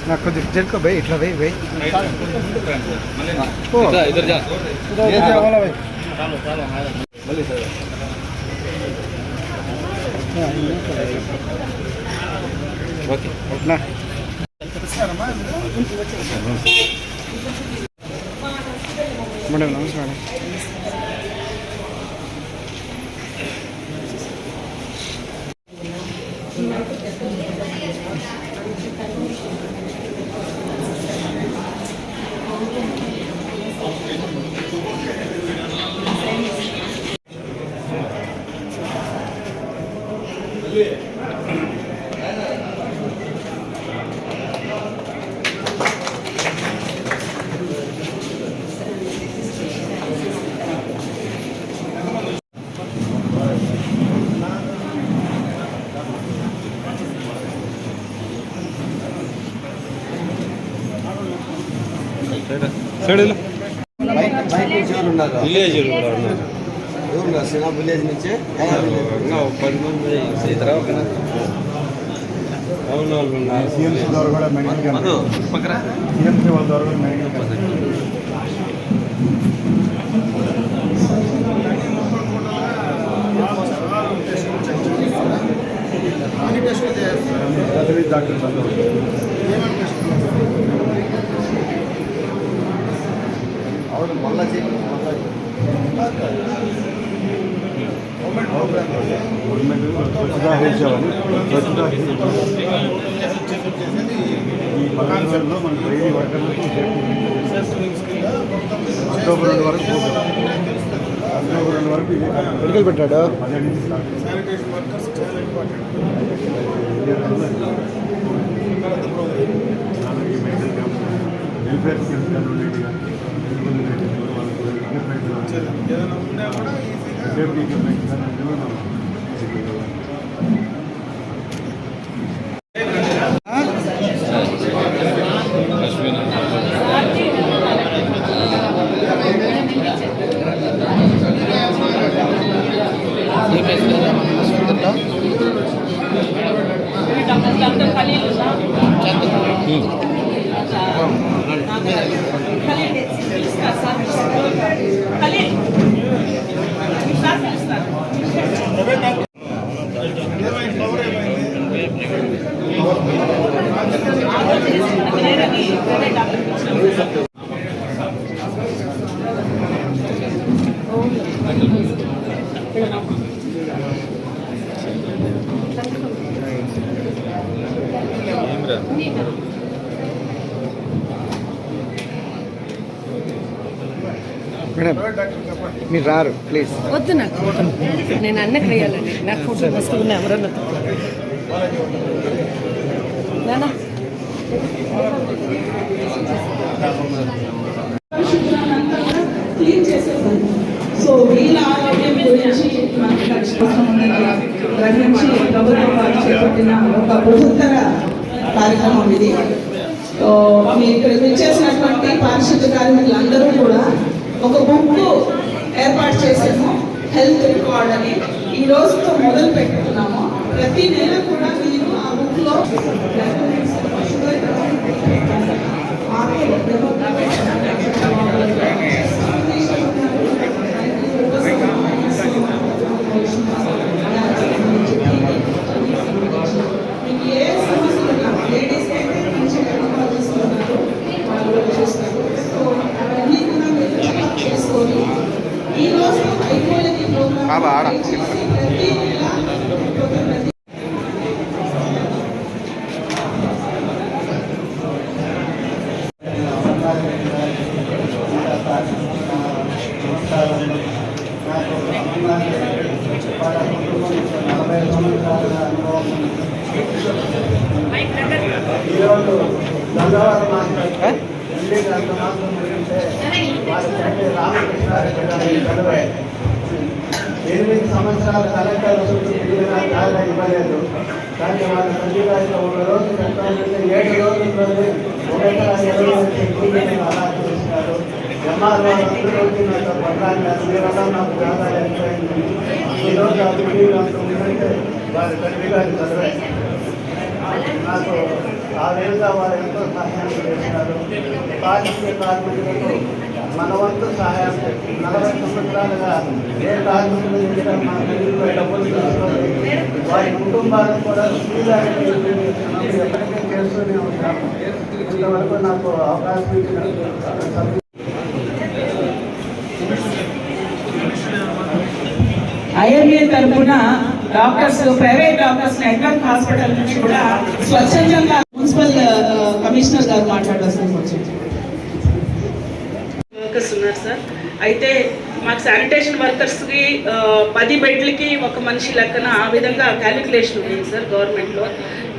నాకు కొద్దిగా జరుకో భయ్, ఇట్లా భయ్ భయ్ ఓకే మేడం. నమస్కారం. విలేజ్ కూడా ఉన్నారు. విలేజ్ నుంచి 10 మంది అవును వాళ్ళు ఉన్నారు. సిఎంసీ ద్వారా కూడా మెడికల్ క్యాంప్, సిఎంసీ వాళ్ళ ద్వారా కూడా మెడికల్ క్యాంప్. డాక్టర్ అవును మళ్ళా స్వచ్ఛతా హెల్సేవని స్వచ్ఛతా ఈ 15 రోజుల్లో మన డైలీ వర్కర్లకి అక్టోబర్ 2 వరకు మెడికల్ పెట్టాడు. శానిటేషన్ వర్కర్స్ చాలా important. Medical camp welfare schemes ఏదైనా ఉన్నా కూడా సేఫ్టీ మేడం మీరు రారు ప్లీజ్. వద్దు నాకు, నేను అన్నకు వేయాలండి. నాకు ఫోటో వస్తువులు ఎవరన్నా క్లీన్ చేసేవాళ్ళు. సో వీళ్ళ ఆరోగ్యం గురించి మనకు గ్రహించి ప్రభుత్వం వారు చేపట్టిన ఒక బృహత్తర కార్యక్రమం ఇది. సో మీ ఇక్కడ విచ్చేసినటువంటి పారిశుద్ధ్య కార్మికులందరూ కూడా ఒక బుక్ ఏర్పాటు చేసాము, హెల్త్ రికార్డ్ అని. ఈ రోజుతో మొదలు పెట్టుకున్నాము. ప్రతి నెల కూడా మీరు ఆ బుక్ లో మీకు ఏ సమస్యలు ఉన్నా లేడీస్ అయితే మంచి గైనకాలజిస్ట్ ఉన్నారు, వాళ్ళు కూడా చూస్తారు. సో అవన్నీ కూడా మీరు చెకప్ చేసుకొని ఈ రోజు ఐకోలజీ ప్రోగ్రామ్ చేసి ప్రతి నెల ఈరోజు గంగవరం మాస్టర్ 8 సంవత్సరాల కలెక్టర్ చాలా ఇవ్వలేదు. కానీ వాళ్ళ సంజీవాయిలో ఒక రోజు కట్టాలంటే 7 రోజుల్లోనే 1 ఎకరా 20 అలా చేసినారు. ఎంఆర్ఓ అందరూ నాతో పట్టాలి, మీ వల్ల నాకు చాలా అయిపోయింది. ఈరోజు అభివృద్ధి ఉందంటే వారి తండ్రి గారి చదివే నాకు ఆ విధంగా వారు ఎంతో సహాయం చేశారు. పారిశుద్ధ్య కార్మికులకు మన వంతు సహాయం 40 సంవత్సరాలుగా ఏ కార్మికులు చేయడం మా దగ్గర డబ్బులు తీసుకొని వారి కుటుంబాలను కూడా ఫ్రీగా ఎప్పటికీ చేస్తూనే ఉంటాము. ఇంతవరకు నాకు అవకాశం ఇచ్చిన ఐఎంఏ తరఫున doctors, private doctors network hospital నుంచి కూడా స్వచ్ఛందంగా మున్సిపల్ కమిషనర్ గారు మాట్లాడాల్సింది వచ్చింది. వర్కర్స్ ఉన్నారు సార్. అయితే మాకు శానిటేషన్ వర్కర్స్కి 10 బెడ్లకి ఒక మనిషి లెక్కన ఆ విధంగా క్యాలిక్యులేషన్ ఉంది సార్ గవర్నమెంట్లో.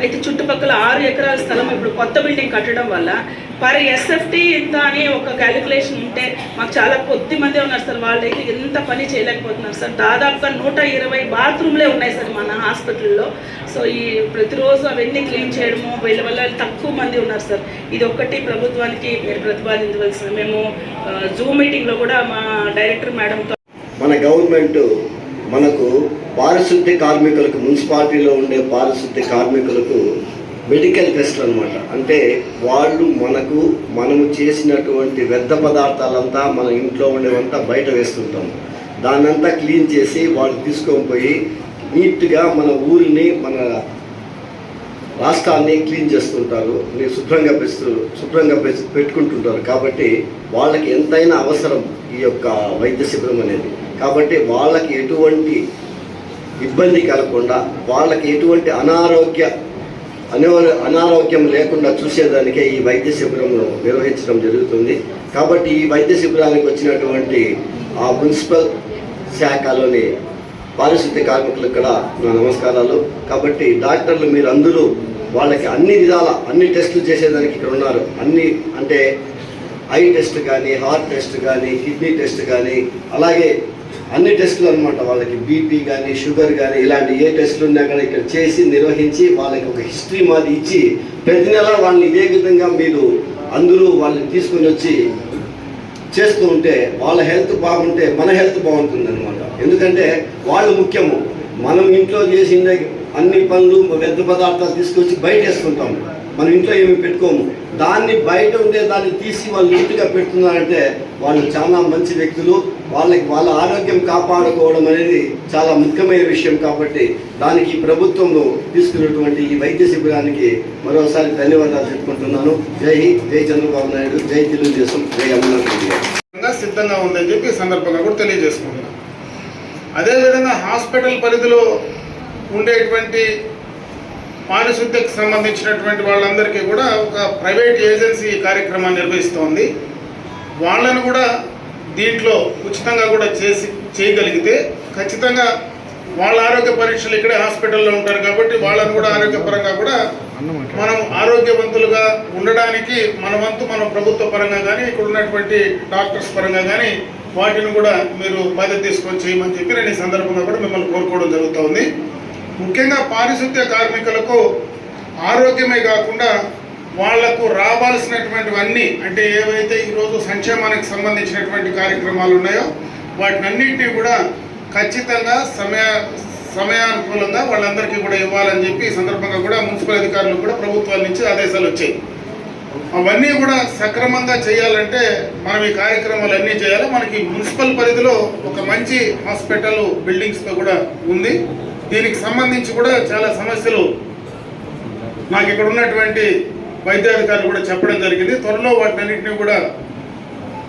అయితే చుట్టుపక్కల 6 ఎకరాల స్థలం ఇప్పుడు కొత్త బిల్డింగ్ కట్టడం వల్ల పర్ ఎస్ఎఫ్టీ ఇంత అని ఒక క్యాలిక్యులేషన్ ఉంటే మాకు చాలా కొద్ది మంది ఉన్నారు సార్. వాళ్ళైతే ఎంత పని చేయలేకపోతున్నారు సార్. దాదాపుగా 120 బాత్రూమ్లే ఉన్నాయి సార్ మన హాస్పిటల్లో. సో ఈ ప్రతిరోజు అవన్నీ క్లీన్ చేయడము వీళ్ళ వల్ల తక్కువ మంది ఉన్నారు సార్. ఇది ఒక్కటి ప్రభుత్వానికి మీరు ప్రతిపాదించవలసింది. మేము జూమ్ మీటింగ్లో కూడా మా డైరెక్టర్ మేడంతో మన గవర్నమెంట్ మనకు పారిశుద్ధ్య కార్మికులకు, మున్సిపాలిటీలో ఉండే పారిశుద్ధ్య కార్మికులకు మెడికల్ టెస్ట్లు అనమాట. అంటే వాళ్ళు మనము చేసినటువంటి వ్యర్థ పదార్థాలంతా మన ఇంట్లో ఉండేవంతా బయట వేస్తుంటాం. దాన్నంతా క్లీన్ చేసి వాళ్ళు తీసుకొని పోయి నీట్గా మన ఊరిని, మన రాష్ట్రాన్ని క్లీన్ చేస్తుంటారు, శుభ్రంగా పెట్టుకుంటుంటారు. కాబట్టి వాళ్ళకి ఎంతైనా అవసరం ఈ యొక్క వైద్య శిబిరం అనేది. కాబట్టి వాళ్ళకి ఎటువంటి ఇబ్బంది కలగకుండా, వాళ్ళకి ఎటువంటి అనారోగ్యం లేకుండా చూసేదానికే ఈ వైద్య శిబిరంను నిర్వహించడం జరుగుతుంది. కాబట్టి ఈ వైద్య శిబిరానికి వచ్చినటువంటి ఆ మున్సిపల్ శాఖలోని పారిశుద్ధ్య కార్మికులకు కూడా నా నమస్కారాలు. కాబట్టి డాక్టర్లు మీరు అందరూ వాళ్ళకి అన్ని విధాల అన్ని టెస్టులు చేసేదానికి ఇక్కడ ఉన్నారు. అన్ని అంటే ఐ టెస్ట్ కానీ, హార్ట్ టెస్ట్ కానీ, కిడ్నీ టెస్ట్ కానీ, అలాగే అన్ని టెస్టులు అనమాట. వాళ్ళకి బీపీ కానీ, షుగర్ కానీ, ఇలాంటి ఏ టెస్టులు ఉన్నా కానీ ఇక్కడ చేసి నిర్వహించి వాళ్ళకి ఒక హిస్టరీ మాది ఇచ్చి ప్రతి నెల వాళ్ళని ఇదే విధంగా మీరు అందరూ వాళ్ళని తీసుకుని వచ్చి చేస్తూ ఉంటే వాళ్ళ హెల్త్ బాగుంటే మన హెల్త్ బాగుంటుంది అనమాట. ఎందుకంటే వాళ్ళు ముఖ్యము. మనం ఇంట్లో చేసిన అన్ని పనులు వ్యర్థ పదార్థాలు తీసుకొచ్చి బయట వేసుకుంటాము. మనం ఇంట్లో ఏమి పెట్టుకోము. దాన్ని బయట ఉంటే దాన్ని తీసి వాళ్ళు నీట్గా పెడుతున్నారంటే వాళ్ళు చాలా మంచి వ్యక్తులు. వాళ్ళ ఆరోగ్యం కాపాడుకోవడం అనేది చాలా ముఖ్యమైన విషయం. కాబట్టి దానికి ప్రభుత్వంలో తీసుకున్నటువంటి ఈ వైద్య శిబిరానికి మరోసారి ధన్యవాదాలు చెప్పుకుంటున్నాను. జై హింద్, జై చంద్రబాబు నాయుడు, జై తెలుగుదేశం, జై అమర్నాథ్ రెడ్డి గారు. సిద్ధంగా ఉందని చెప్పి ఈ సందర్భంగా కూడా తెలియజేసుకుంటున్నాను. అదేవిధంగా హాస్పిటల్ పరిధిలో ఉండేటువంటి పారిశుద్ధ్యకు సంబంధించినటువంటి వాళ్ళందరికీ కూడా ఒక ప్రైవేట్ ఏజెన్సీ కార్యక్రమాన్ని నిర్వహిస్తోంది. వాళ్ళను కూడా దీంట్లో ఉచితంగా కూడా చేయగలిగితే ఖచ్చితంగా వాళ్ళ ఆరోగ్య పరీక్షలు ఇక్కడే హాస్పిటల్లో ఉంటారు. కాబట్టి వాళ్ళను కూడా ఆరోగ్యపరంగా కూడా మనం ఆరోగ్యవంతులుగా ఉండడానికి మన వంతు మన ప్రభుత్వ పరంగా కానీ, ఇక్కడ ఉన్నటువంటి డాక్టర్స్ పరంగా కానీ వాటిని కూడా మీరు బాధ్యత తీసుకొని చేయమని చెప్పి నేను ఈ సందర్భంగా కూడా మిమ్మల్ని కోరుకోవడం జరుగుతుంది. ముఖ్యంగా పారిశుద్ధ్య కార్మికులకు ఆరోగ్యమే కాకుండా వాళ్లకు రావాల్సినటువంటివన్నీ, అంటే ఏవైతే ఈరోజు సంక్షేమానికి సంబంధించినటువంటి కార్యక్రమాలు ఉన్నాయో వాటినన్నింటినీ కూడా ఖచ్చితంగా సమయానుకూలంగా వాళ్ళందరికీ కూడా ఇవ్వాలని చెప్పి ఈ సందర్భంగా కూడా మున్సిపల్ అధికారులకు కూడా ప్రభుత్వాల నుంచి ఆదేశాలు వచ్చాయి. అవన్నీ కూడా సక్రమంగా చేయాలంటే మనం ఈ కార్యక్రమాలన్నీ చేయాలి. మనకి మున్సిపల్ పరిధిలో ఒక మంచి హాస్పిటల్ బిల్డింగ్స్తో కూడా ఉంది. దీనికి సంబంధించి కూడా చాలా సమస్యలు నాకు ఇక్కడ ఉన్నటువంటి వైద్యాధికారులు కూడా చెప్పడం జరిగింది. త్వరలో వాటినన్నింటినీ కూడా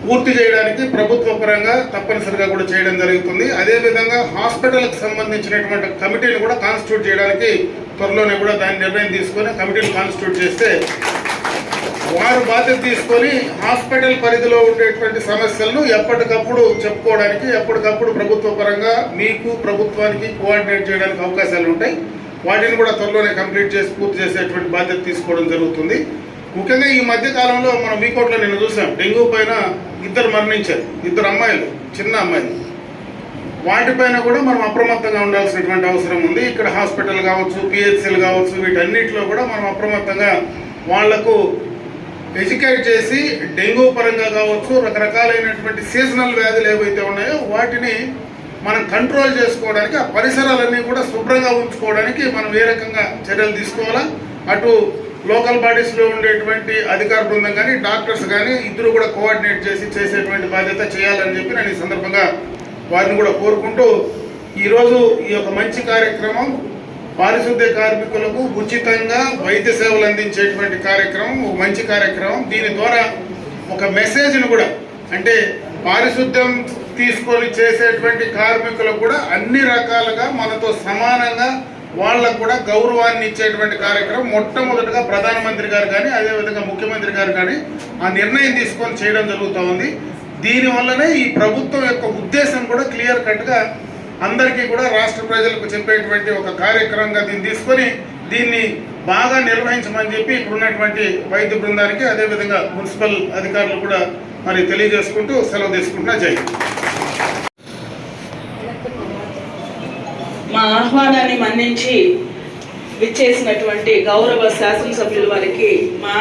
పూర్తి చేయడానికి ప్రభుత్వ పరంగా తప్పనిసరిగా కూడా చేయడం జరుగుతుంది. అదేవిధంగా హాస్పిటల్కి సంబంధించినటువంటి కమిటీని కూడా కాన్స్టిట్యూట్ చేయడానికి త్వరలోనే కూడా దాని నిర్ణయం తీసుకొని కమిటీని కాన్స్టిట్యూట్ చేస్తే వారు బాధ్యత తీసుకొని హాస్పిటల్ పరిధిలో ఉండేటువంటి సమస్యలను ఎప్పటికప్పుడు చెప్పుకోవడానికి, ఎప్పటికప్పుడు ప్రభుత్వ పరంగా మీకు ప్రభుత్వానికి కోఆర్డినేట్ చేయడానికి అవకాశాలు ఉంటాయి. వాటిని కూడా త్వరలోనే కంప్లీట్ చేసి పూర్తి చేసేటువంటి బాధ్యత తీసుకోవడం జరుగుతుంది. ముఖ్యంగా ఈ మధ్య కాలంలో మనం మీకోట్లో నిన్న చూసాం, డెంగ్యూ పైన 2 మరణించారు, 2 అమ్మాయిలు, చిన్న అమ్మాయిలు. వాటిపైన కూడా మనం అప్రమత్తంగా ఉండాల్సినటువంటి అవసరం ఉంది. ఇక్కడ హాస్పిటల్ కావచ్చు, పిహెచ్సిలు కావచ్చు, వీటన్నిటిలో కూడా మనం అప్రమత్తంగా వాళ్లకు ఎడ్యుకేట్ చేసి డెంగ్యూ పరంగా కావచ్చు, రకరకాలైనటువంటి సీజనల్ వ్యాధులు ఏవైతే ఉన్నాయో వాటిని మనం కంట్రోల్ చేసుకోవడానికి, ఆ పరిసరాలన్నీ కూడా శుభ్రంగా ఉంచుకోవడానికి మనం ఏ రకంగా చర్యలు తీసుకోవాలా, అటు లోకల్ బాడీస్లో ఉండేటువంటి అధికార బృందం కానీ డాక్టర్స్ కానీ ఇద్దరు కూడా కోఆర్డినేట్ చేసి చేసేటువంటి బాధ్యత చేయాలని చెప్పి నేను ఈ సందర్భంగా వారిని కూడా కోరుకుంటూ ఈరోజు ఈ యొక్క మంచి కార్యక్రమం పారిశుద్ధ్య కార్మికులకు ఉచితంగా వైద్య సేవలు అందించేటువంటి కార్యక్రమం ఒక మంచి కార్యక్రమం. దీని ద్వారా ఒక మెసేజ్ను కూడా అంటే పారిశుద్ధ్యం తీసుకొని చేసేటువంటి కార్మికులకు కూడా అన్ని రకాలుగా మనతో సమానంగా వాళ్ళకు కూడా గౌరవాన్ని ఇచ్చేటువంటి కార్యక్రమం మొట్టమొదటిగా ప్రధానమంత్రి గారు కానీ అదేవిధంగా ముఖ్యమంత్రి గారు కానీ ఆ నిర్ణయం తీసుకొని చేయడం జరుగుతూ ఉంది. దీనివల్లనే ఈ ప్రభుత్వం యొక్క ఉద్దేశం కూడా క్లియర్ కట్గా అందరికీ కూడా రాష్ట్ర ప్రజలకు చెప్పేటువంటి ఒక కార్యక్రమంగా దీన్ని తీసుకొని దీన్ని బాగా నిర్వహించమని చెప్పి ఇక్కడ ఉన్నటువంటి వైద్య బృందానికి అదేవిధంగా మున్సిపల్ అధికారులు కూడా మరి తెలియజేసుకుంటూ సెలవు తీసుకుంటున్నా. జై. మా ఆహ్వానాన్ని మన్నించి విచ్చేసినటువంటి గౌరవ శాసనసభ్యుల వారికి మా